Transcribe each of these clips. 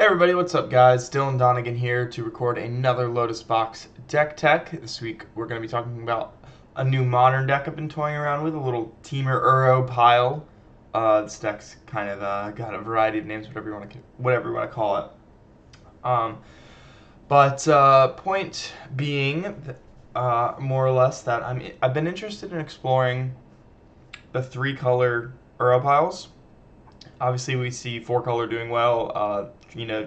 Hey everybody, what's up guys? Dylan Donegan here to record another Lotus Box deck tech. This week we're going to be talking about a new modern deck I've been toying around with, a little Teamer Uro pile. This deck's kind of got a variety of names, whatever you want to call it. But point being, more or less, that I've been interested in exploring the three-color Uro piles. Obviously, we see four color doing well.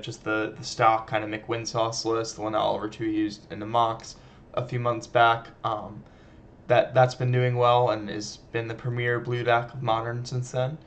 Just the stock kind of McWin sauce list, the one that Oliver 2 used in the mocks a few months back. That's been doing well and has been the premier blue deck of Modern since then.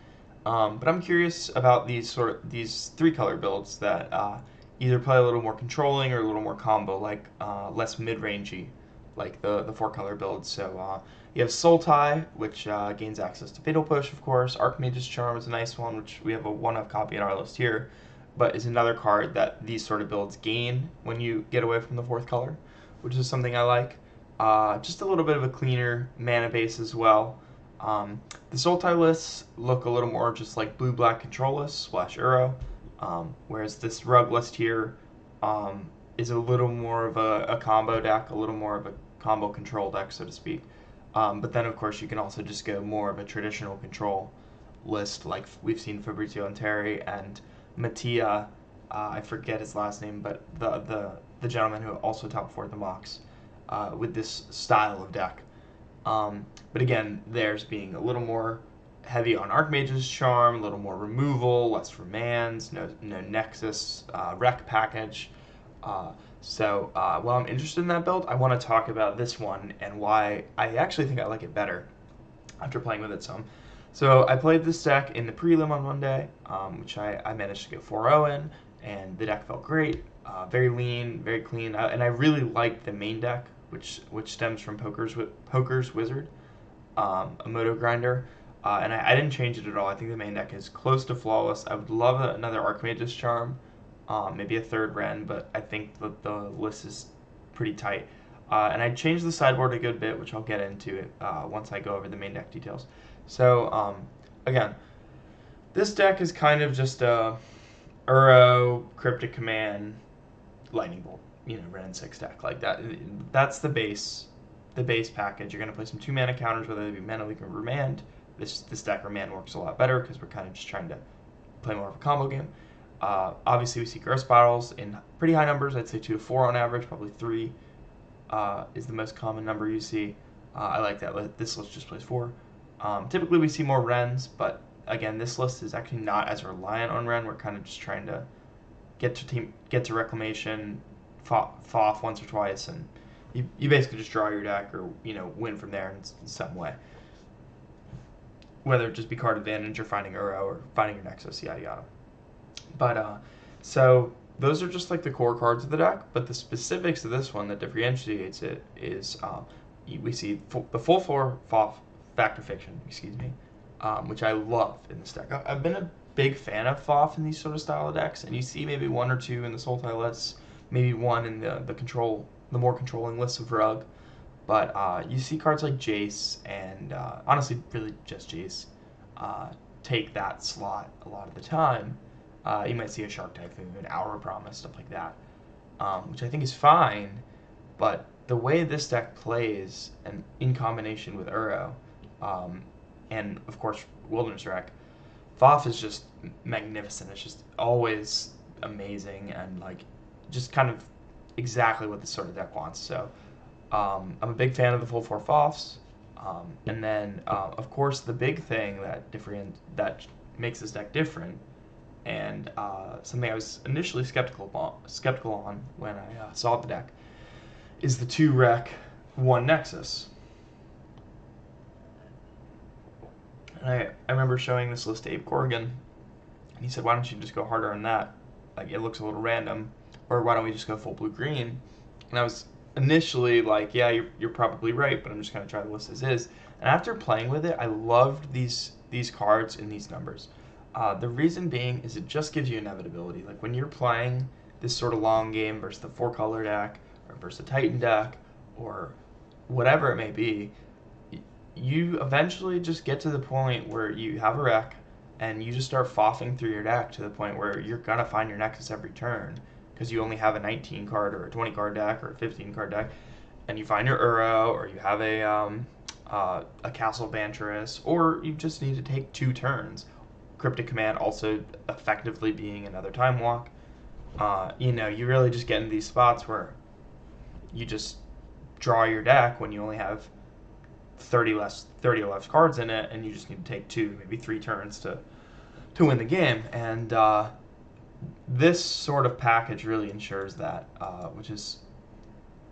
But I'm curious about these three color builds that either play a little more controlling or a little more combo, like less mid rangey, like the four color builds. So you have Sultai, which gains access to Fatal Push, of course. Archmage's Charm is a nice one, which we have a one-of copy in our list here, but is another card that these sort of builds gain when you get away from the fourth color, which is something I like. Just a little bit of a cleaner mana base as well. The Sultai lists look a little more just like blue-black control lists / Uro, whereas this rug list here is a little more of a combo deck, a little more of a combo control deck, so to speak. But then, of course, you can also just go more of a traditional control list, like we've seen Fabrizio and Terry and Mattia. I forget his last name, but the gentleman who also top 4 the mocks with this style of deck. But again, theirs being a little more heavy on Archmage's Charm, a little more removal, less remands, no Nexus rec package. While I'm interested in that build, I want to talk about this one and why I actually think I like it better after playing with it some. So I played this deck in the prelim on Monday, which I managed to get 4-0 in, and the deck felt great, very lean, very clean, and I really liked the main deck, which stems from Poker's Wizard, a Moto Grinder, and I didn't change it at all. I think the main deck is close to flawless. I would love another Archmage's Charm. Maybe a third Wrenn, but I think that the list is pretty tight. And I changed the sideboard a good bit, which I'll get into once I go over the main deck details. So, again, this deck is kind of just a Uro, Cryptic Command, Lightning Bolt, Wrenn and Six deck like that. That's the base package. You're going to play some 2-mana counters, whether they be Mana Leak or Remand. This deck Remand works a lot better because we're kind of just trying to play more of a combo game. Obviously, we see Growth Bottles in pretty high numbers. I'd say 2 to 4 on average. Probably 3 is the most common number you see. I like that. This list just plays 4. Typically, we see more Wrenns, but again, this list is actually not as reliant on Wrenn. We're kind of just trying to get to Reclamation, off once or twice, and you basically just draw your deck or win from there in some way. Whether it just be card advantage or finding Uro or finding your Nexus, yada yada. But so those are just like the core cards of the deck, but the specifics of this one that differentiates it is we see the full 4 Fact or Fiction, which I love in this deck. I've been a big fan of FOF in these sort of style of decks, and you see maybe 1 or 2 in the Sultai lists, maybe 1 in the more controlling lists of Rug, but you see cards like Jace and honestly really just Jace take that slot a lot of the time. You might see a Shark Typhoon, an Hour Promise, stuff like that, which I think is fine, but the way this deck plays, and in combination with Uro, and of course Wilderness Rec, FOF is just magnificent. It's just always amazing and like just kind of exactly what this sort of deck wants. So I'm a big fan of the full 4 FOFs, and then of course the big thing that makes this deck different, and something I was initially skeptical on when I saw the deck, is the 2 Rec 1 Nexus. And I remember showing this list to Abe Corrigan, and he said, why don't you just go harder on that? Like, it looks a little random. Or why don't we just go full blue-green? And I was initially like, yeah, you're probably right, but I'm just going to try the list as is. And after playing with it, I loved these cards in these numbers. The reason being is it just gives you inevitability. Like when you're playing this sort of long game versus the 4-color deck, or versus a Titan deck, or whatever it may be, you eventually just get to the point where you have a Rec, and you just start foffing through your deck to the point where you're gonna find your Nexus every turn because you only have a 19 card or a 20 card deck or a 15 card deck, and you find your Uro, or you have a Castle Vantress, or you just need to take 2 turns. Cryptic Command also effectively being another Time Walk. You really just get in these spots where you just draw your deck when you only have 30 less cards in it, and you just need to take 2, maybe 3 turns to win the game. And this sort of package really ensures that, which is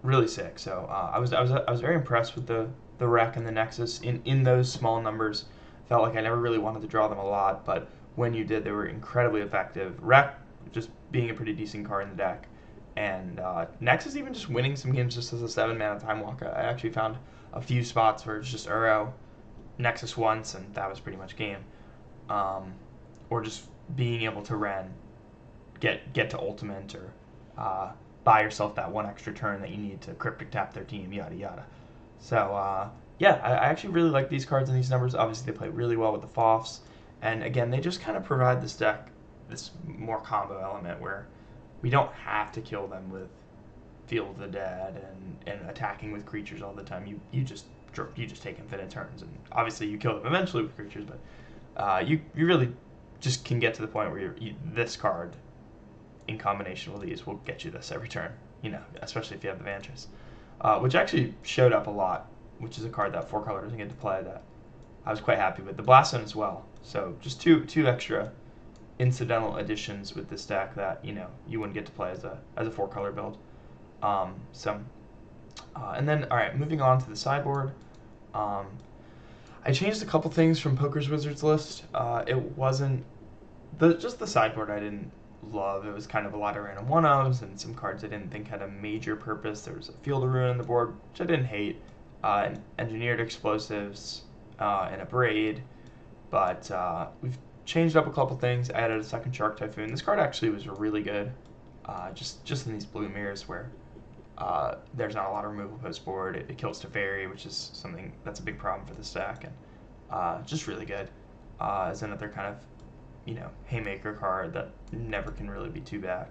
really sick. So I was very impressed with the Wreck and the Nexus in those small numbers. Felt like I never really wanted to draw them a lot, but when you did, they were incredibly effective. Wreck just being a pretty decent card in the deck, and Nexus even just winning some games just as a 7-mana Time Walk. I actually found a few spots where it's just Uro, Nexus once, and that was pretty much game. Or just being able to Wrenn, get to Ultimate, or buy yourself that 1 extra turn that you need to Cryptic tap their team, yada yada. So yeah, I actually really like these cards in these numbers. Obviously, they play really well with the Foffs, and again, they just kind of provide this deck this more combo element where we don't have to kill them with Field of the Dead and attacking with creatures all the time. You just take infinite turns, and obviously you kill them eventually with creatures, but you really just can get to the point where this card in combination with these will get you this every turn. Especially if you have the Vantress, which actually showed up a lot, which is a card that 4 color doesn't get to play that I was quite happy with. The Blast Zone as well. So just two extra incidental additions with this deck that you wouldn't get to play as a 4 color build. And then all right, moving on to the sideboard. I changed a couple things from Poker's Wizards list. It wasn't just the sideboard I didn't love. It was kind of a lot of random 1-ofs and some cards I didn't think had a major purpose. There was a Field of Ruin on the board, which I didn't hate. Engineered Explosives and a Braid, but we've changed up a couple things. I added a second Shark Typhoon. This card actually was really good, just in these blue mirrors where there's not a lot of removal post board. It kills Teferi, which is something that's a big problem for this deck, and just really good as another kind of haymaker card that never can really be too bad.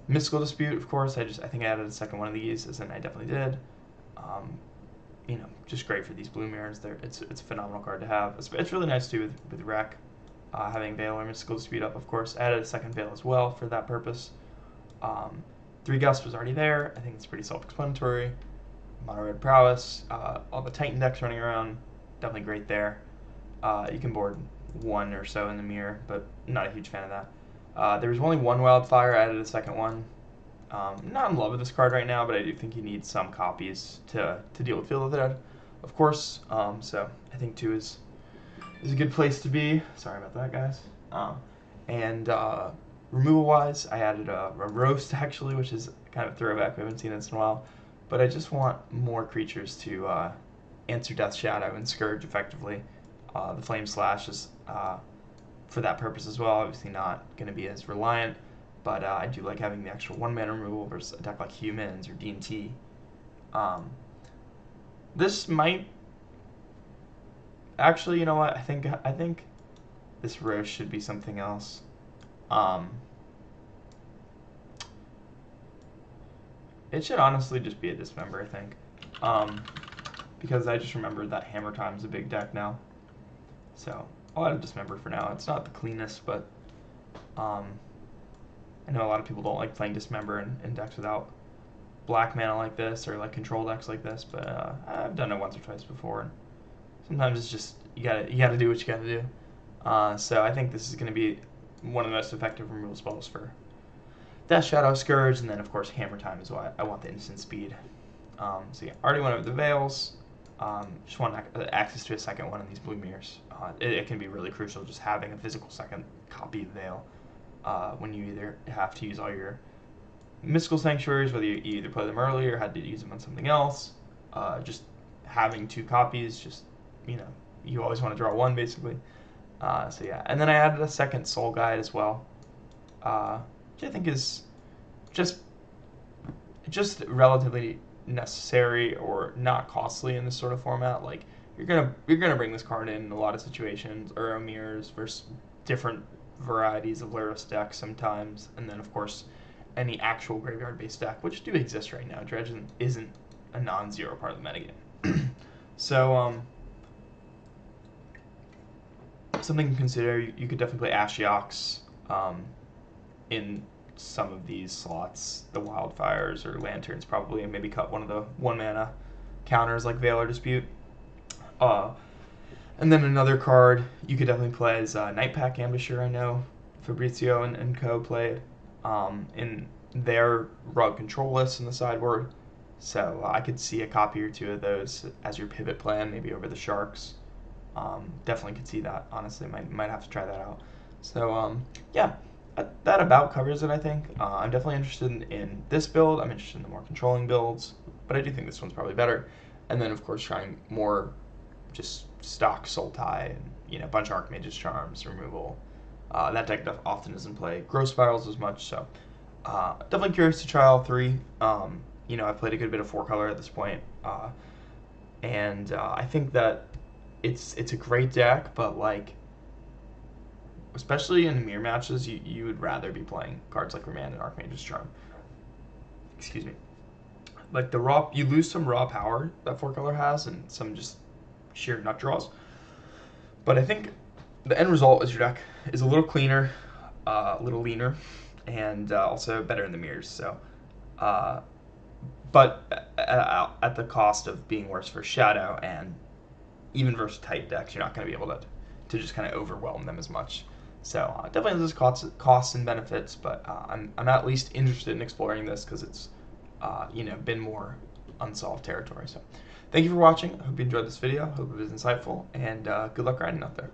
Mystical Dispute, of course. I think I added a second one of these, as in I definitely did. Just great for these blue mirrors. It's a phenomenal card to have. It's really nice too with Wreck, having Veil or Mystical Dispute up. Of course, added a second Veil as well for that purpose. 3 Gust was already there. I think it's pretty self-explanatory. Mono Red Prowess, all the Titan decks running around, definitely great there. You can board 1 or so in the mirror, but not a huge fan of that. There was only 1 Wildfire. I added a second one. Not in love with this card right now, but I do think you need some copies to deal with Field of the Dead, of course. So I think 2 is a good place to be. Sorry about that, guys. And removal-wise, I added a Roast, actually, which is kind of a throwback. We haven't seen this in a while. But I just want more creatures to answer Death Shadow and Scourge effectively. The Flame Slash is for that purpose as well. Obviously not going to be as reliant, but I do like having the extra 1-mana removal versus a deck like Humans or D&T. This might... Actually, you know what? I think this Roast should be something else. It should honestly just be a Dismember, I think. Because I just remembered that Hammer Time's a big deck now. So I'll add a Dismember for now. It's not the cleanest, but I know a lot of people don't like playing Dismember in decks without black mana like this, or like control decks like this, but I've done it once or twice before. And sometimes it's just you gotta do what you gotta do. So I think this is going to be one of the most effective removal spells for Death Shadow, Scourge, and then of course Hammer Time is why I want the instant speed. So yeah, already went over the Veils. Just want access to a second one in these blue mirrors. It can be really crucial just having a physical second copy of Veil when you either have to use all your Mystical Sanctuaries, whether you either play them early or had to use them on something else. Just having 2 copies, just you always want to draw 1 basically. So yeah, and then I added a second Soul Guide as well, which I think is just relatively necessary or not costly in this sort of format. Like, you're gonna bring this card in a lot of situations, or mirrors versus different varieties of Lyris decks sometimes, and then of course any actual graveyard based deck, which do exist right now. Dredge isn't a non-zero part of the metagame. So something to consider. You could definitely play Ashiok's in some of these slots, the Wildfires or Lanterns probably, and maybe cut one of the 1-mana counters like Veil or Dispute. And then another card you could definitely play is Nightpack Ambusher. I know Fabrizio and co played in their Rug Control list in the sideboard. So I could see a copy or two of those as your pivot plan, maybe over the Sharks. Definitely could see that. Honestly, might have to try that out. So yeah, that about covers it. I think I'm definitely interested in this build. I'm interested in the more controlling builds, but I do think this one's probably better. And then of course trying more just stock Sultai and bunch of Archmage's Charms removal. That deck often doesn't play Growth Spirals as much, so definitely curious to try all three. I've played a good bit of 4-color at this point, and I think that it's a great deck, but like, especially in mirror matches, you would rather be playing cards like Remand and Archmage's Charm. Excuse me. Like you lose some raw power that 4-color has, and some just sheer nut draws. But I think the end result is your deck is a little cleaner, a little leaner, and also better in the mirrors. So, but at the cost of being worse for Shadow, and even versus type decks, you're not going to be able to just kind of overwhelm them as much. So definitely there's costs and benefits, but I'm at least interested in exploring this because it's been more unsolved territory. So thank you for watching. I hope you enjoyed this video. Hope it was insightful, and good luck grinding out there.